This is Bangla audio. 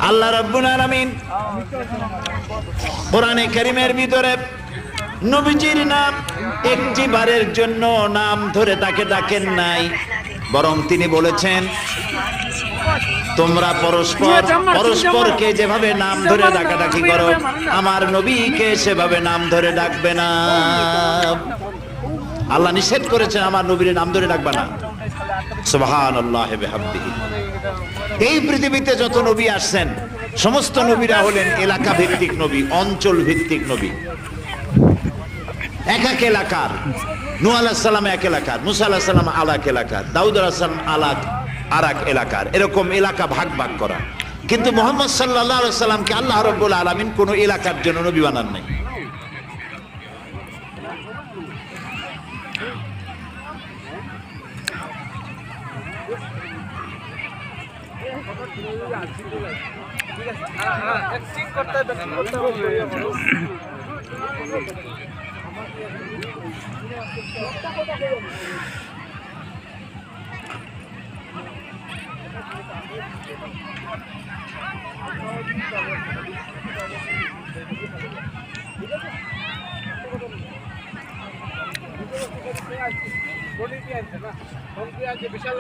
আল্লাহ রাব্বুল আলামিন কোরআনে কারীমের ভিতরে নবীজির নাম একটি বারের জন্য নাম ধরে তাকে ডাকেন নাই, বরং তিনি বলেছেন তোমরা পরস্পরকে যেভাবে নাম ধরে ডাকাডাকি করো আমার নবীকে সেভাবে নাম ধরে ডাকবে না। আল্লাহ নিষেধ করেছেন আমার নবীর নাম ধরে ডাকবে না। সুবহানাল্লাহি ওয়া বিহামদিহি। এই পৃথিবীতে যত নবী আসছেন সমস্ত নবীরা হলেন এলাকা ভিত্তিক নবী, অঞ্চল ভিত্তিক নবী। এক এক এলাকার, নূহ আলাইহিস সালাম এক এলাকার, মুসা আলাইহিস সালাম আলাক এলাকার, দাউদ আলাইহিস সালাম আলাক আরেক এলাকার, এরকম এলাকা ভাগ ভাগ করা। কিন্তু মুহাম্মদ সাল্লাল্লাহু আলাইহি সাল্লামকে আল্লাহ রাব্বুল আলামিন কোন এলাকার জন্য নবী বানান নাই। বিশাল